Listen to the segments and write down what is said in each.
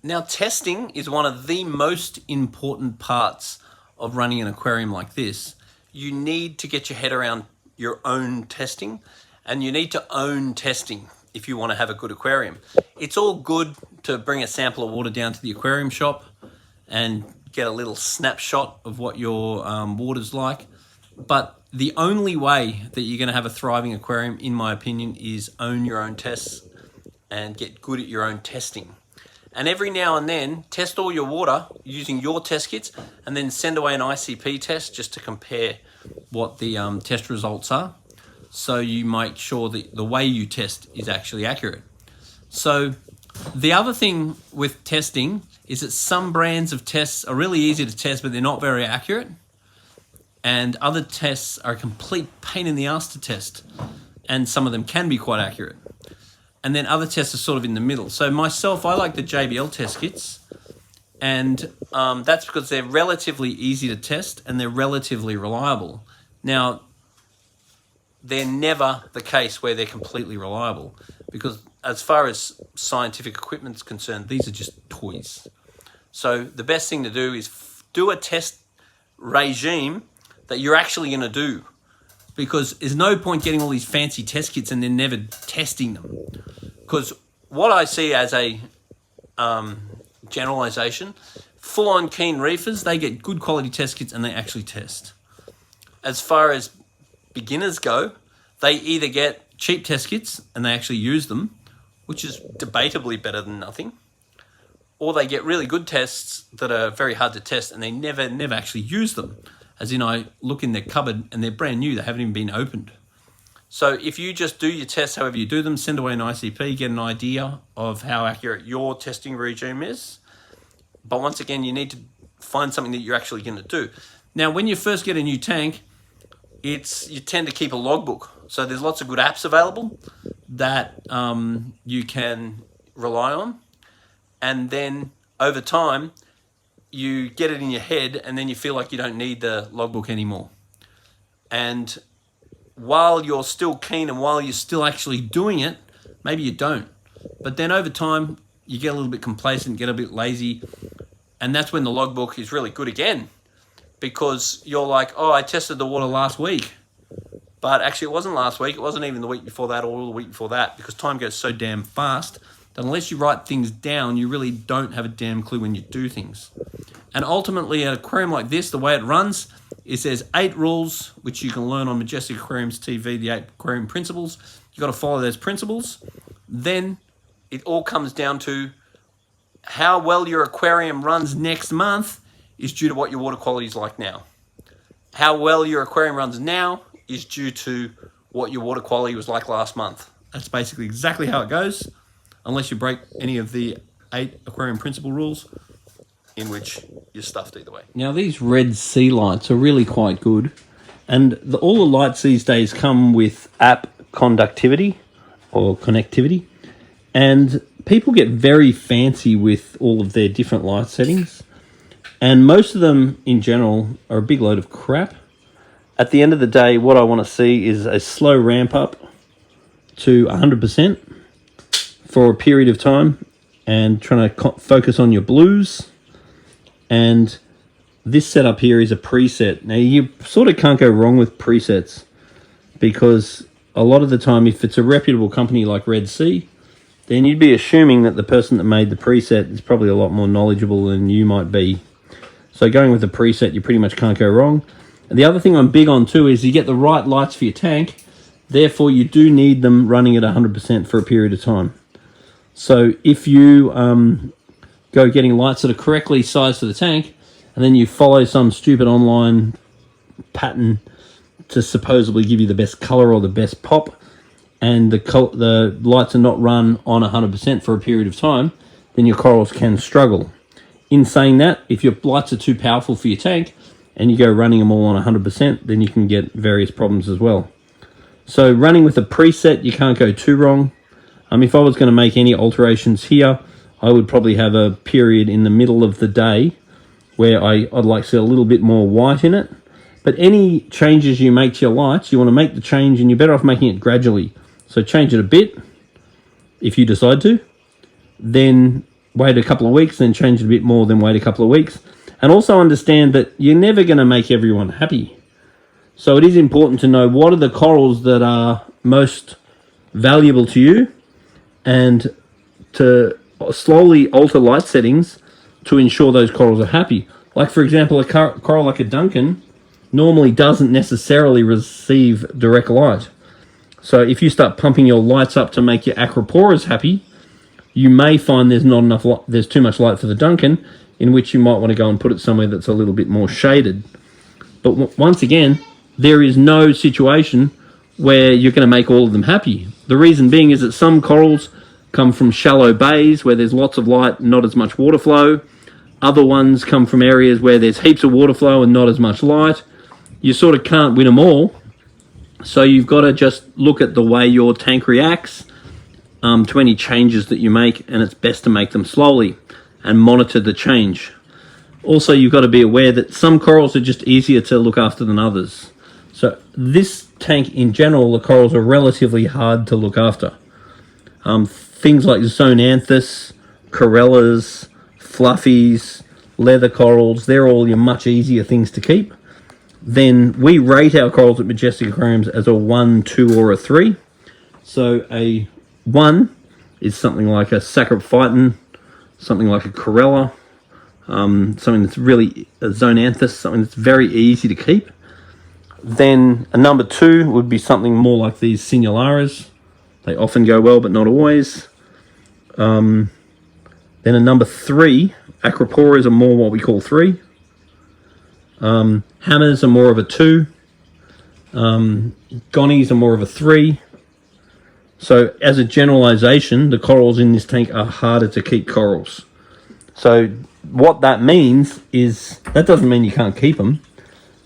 Now, testing is one of the most important parts of running an aquarium like this. You need to get your head around your own testing, and you need to own testing if you want to have a good aquarium. It's all good to bring a sample of water down to the aquarium shop and get a little snapshot of what your water's like. But the only way that you're going to have a thriving aquarium, in my opinion, is own your own tests and get good at your own testing. And every now and then, test all your water using your test kits and then send away an ICP test just to compare what the test results are. So you make sure that the way you test is actually accurate. So the other thing with testing is that some brands of tests are really easy to test, but they're not very accurate. And other tests are a complete pain in the ass to test. And some of them can be quite accurate. And then other tests are sort of in the middle. So myself, I like the JBL test kits. And that's because they're relatively easy to test and they're relatively reliable. Now, they're never the case where they're completely reliable, because as far as scientific equipment is concerned, these are just toys. So the best thing to do is do a test regime that you're actually going to do, because there's no point getting all these fancy test kits and then never testing them. Because what I see as a generalization, full-on keen reefers, they get good quality test kits and they actually test. As far as beginners go, they either get cheap test kits and they actually use them, which is debatably better than nothing, or they get really good tests that are very hard to test and they never actually use them. As in, I look in their cupboard and they're brand new, they haven't even been opened. So if you just do your tests however you do them, send away an ICP, get an idea of how accurate your testing regime is. But once again, you need to find something that you're actually going to do. Now, when you first get a new tank, you tend to keep a logbook. So there's lots of good apps available that you can rely on. And then over time, you get it in your head and then you feel like you don't need the logbook anymore. And while you're still keen and while you're still actually doing it, maybe you don't. But then over time, you get a little bit complacent, get a bit lazy. And that's when the logbook is really good again. Because you're like, oh, I tested the water last week. But actually it wasn't last week. It wasn't even the week before that or the week before that, because time goes so damn fast that unless you write things down, you really don't have a damn clue when you do things. And ultimately, an aquarium like this, the way it runs, is there's 8 rules, which you can learn on Majestic Aquariums TV, the 8 aquarium principles. You've got to follow those principles. Then it all comes down to how well your aquarium runs next month is due to what your water quality is like now. How well your aquarium runs now is due to what your water quality was like last month. That's basically exactly how it goes, unless you break any of the 8 aquarium principle rules, in which you're stuffed either way. Now, these red sea lights are really quite good. And all the lights these days come with app conductivity or connectivity. And people get very fancy with all of their different light settings. And most of them, in general, are a big load of crap. At the end of the day, what I want to see is a slow ramp up to 100% for a period of time and trying to focus on your blues. And this setup here is a preset. Now, you sort of can't go wrong with presets, because a lot of the time, if it's a reputable company like Red Sea, then you'd be assuming that the person that made the preset is probably a lot more knowledgeable than you might be. So going with a preset, you pretty much can't go wrong. And the other thing I'm big on too is you get the right lights for your tank. Therefore, you do need them running at 100% for a period of time. So if you go getting lights that are correctly sized for the tank, and then you follow some stupid online pattern to supposedly give you the best color or the best pop, and the lights are not run on 100% for a period of time, then your corals can struggle. In saying that, if your lights are too powerful for your tank and you go running them all on 100%, then you can get various problems as well. So running with a preset, you can't go too wrong. If I was going to make any alterations here, I would probably have a period in the middle of the day where I'd like to see a little bit more white in it. But any changes you make to your lights, you want to make the change, and you're better off making it gradually. So change it a bit if you decide to. Then wait a couple of weeks, then change it a bit more, then wait a couple of weeks. And also understand that you're never going to make everyone happy. So it is important to know what are the corals that are most valuable to you, and to slowly alter light settings to ensure those corals are happy. Like, for example, a coral like a Duncan normally doesn't necessarily receive direct light. So if you start pumping your lights up to make your acroporas happy, you may find there's not enough light, there's too much light for the Duncan, in which you might want to go and put it somewhere that's a little bit more shaded. But once again, there is no situation where you're going to make all of them happy. The reason being is that some corals come from shallow bays where there's lots of light, not as much water flow. Other ones come from areas where there's heaps of water flow and not as much light. You sort of can't win them all. So you've got to just look at the way your tank reacts to any changes that you make, and it's best to make them slowly and monitor the change. Also, you've got to be aware that some corals are just easier to look after than others. So this tank in general, the corals are relatively hard to look after. Things like zoanthus, corellas, fluffies, leather corals, they're all your much easier things to keep. Then we rate our corals at Majestic Aquariums as a 1, 2, or a 3. So a 1 is something like a saprophyton, something like a corella, something that's really a zoanthus, something that's very easy to keep. Then a number 2 would be something more like these sinularas. They often go well, but not always. Then a number 3, acroporas are more what we call 3. Hammers are more of a 2. Gonnies are more of a 3. So as a generalization, the corals in this tank are harder to keep corals. So what that means is, that doesn't mean you can't keep them,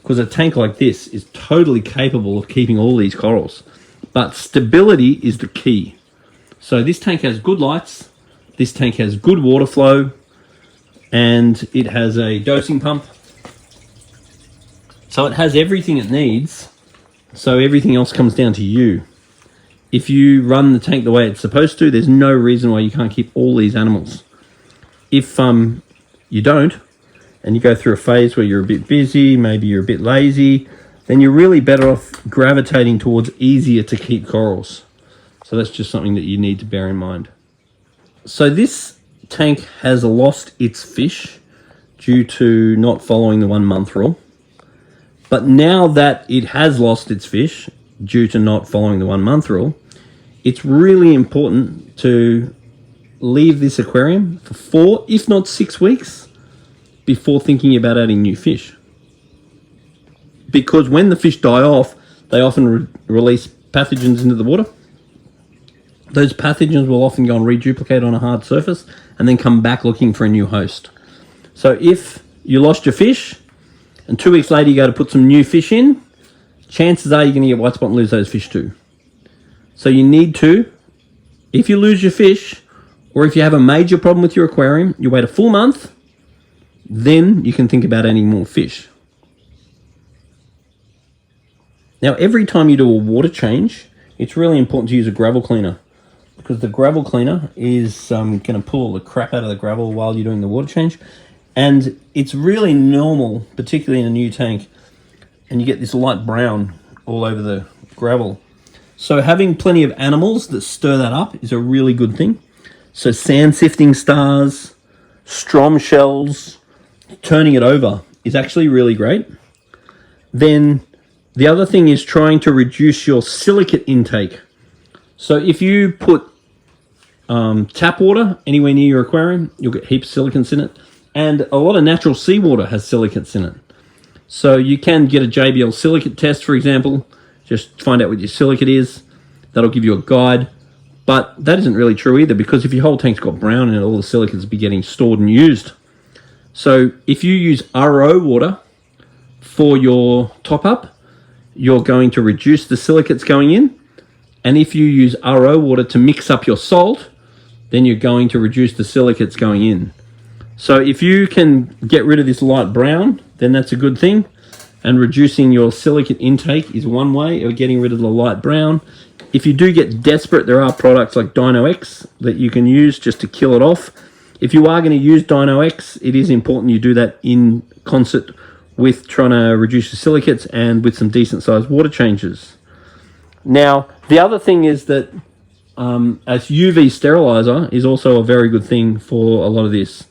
because a tank like this is totally capable of keeping all these corals. But stability is the key. So this tank has good lights, this tank has good water flow, and it has a dosing pump. So it has everything it needs, so everything else comes down to you. If you run the tank the way it's supposed to, there's no reason why you can't keep all these animals. If you don't, and you go through a phase where you're a bit busy, maybe you're a bit lazy, then you're really better off gravitating towards easier to keep corals. So that's just something that you need to bear in mind. So this tank has lost its fish due to not following the 1 month rule. But now that it has lost its fish due to not following the 1 month rule, it's really important to leave this aquarium for 4, if not 6 weeks before thinking about adding new fish. Because when the fish die off, they often release pathogens into the water. Those pathogens will often go and reduplicate on a hard surface and then come back looking for a new host. So if you lost your fish and 2 weeks later you go to put some new fish in, chances are you're going to get white spot and lose those fish too. So you need to, if you lose your fish, or if you have a major problem with your aquarium, you wait a full month, then you can think about adding more fish. Now, every time you do a water change, it's really important to use a gravel cleaner, because the gravel cleaner is going to pull all the crap out of the gravel while you're doing the water change. And it's really normal, particularly in a new tank, and you get this light brown all over the gravel. So having plenty of animals that stir that up is a really good thing. So sand sifting stars, strom shells, turning it over is actually really great. Then the other thing is trying to reduce your silicate intake. So if you put tap water anywhere near your aquarium, you'll get heaps of silicates in it. And a lot of natural seawater has silicates in it. So you can get a JBL silicate test, for example. Just find out what your silicate is. That'll give you a guide. But that isn't really true either, because if your whole tank's got brown in it, all the silicates will be getting stored and used. So if you use RO water for your top-up, you're going to reduce the silicates going in. And if you use RO water to mix up your salt, then you're going to reduce the silicates going in. So if you can get rid of this light brown, then that's a good thing. And reducing your silicate intake is one way of getting rid of the light brown. If you do get desperate, there are products like Dino X that you can use just to kill it off. if you are going to use Dino X, it is important you do that in concert with trying to reduce the silicates and with some decent sized water changes. Now, the other thing is that as UV sterilizer is also a very good thing for a lot of this.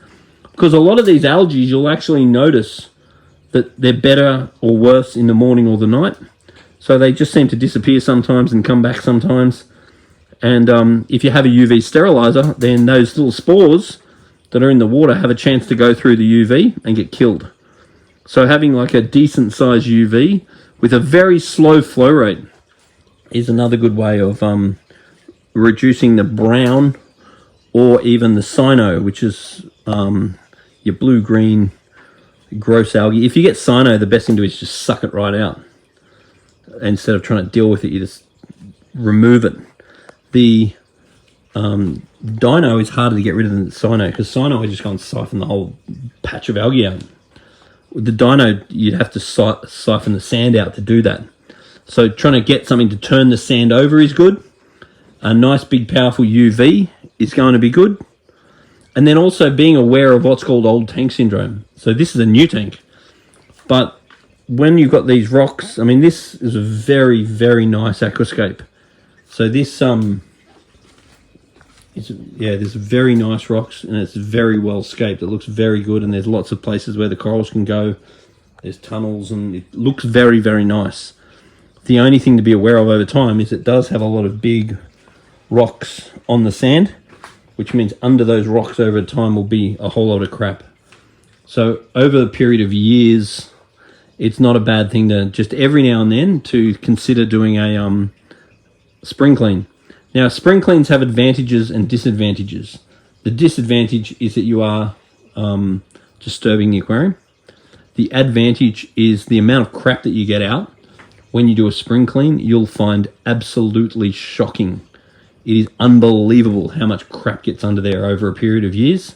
Because a lot of these algae, you'll actually notice that they're better or worse in the morning or the night. So they just seem to disappear sometimes and come back sometimes. And if you have a UV sterilizer, then those little spores that are in the water have a chance to go through the UV and get killed. So having like a decent size UV with a very slow flow rate is another good way of reducing the brown or even the cyano, which is your blue-green gross algae. If you get cyano, the best thing to do is just suck it right out. Instead of trying to deal with it, you just remove it. The dino is harder to get rid of than cyano, because cyano is just going to siphon the whole patch of algae out. With the dino, you'd have to siphon the sand out to do that. So trying to get something to turn the sand over is good. A nice big powerful UV is going to be good. And then also being aware of what's called old tank syndrome. So this is a new tank. But when you've got these rocks, I mean, this is a very, very nice aquascape. So this, there's very nice rocks and it's very well scaped. It looks very good and there's lots of places where the corals can go. There's tunnels and it looks very, very nice. The only thing to be aware of over time is it does have a lot of big rocks on the sand, which means under those rocks over time will be a whole lot of crap. So over a period of years, it's not a bad thing to just every now and then to consider doing a spring clean. Now, spring cleans have advantages and disadvantages. The disadvantage is that you are disturbing the aquarium. The advantage is the amount of crap that you get out. When you do a spring clean, you'll find absolutely shocking. It is unbelievable how much crap gets under there over a period of years.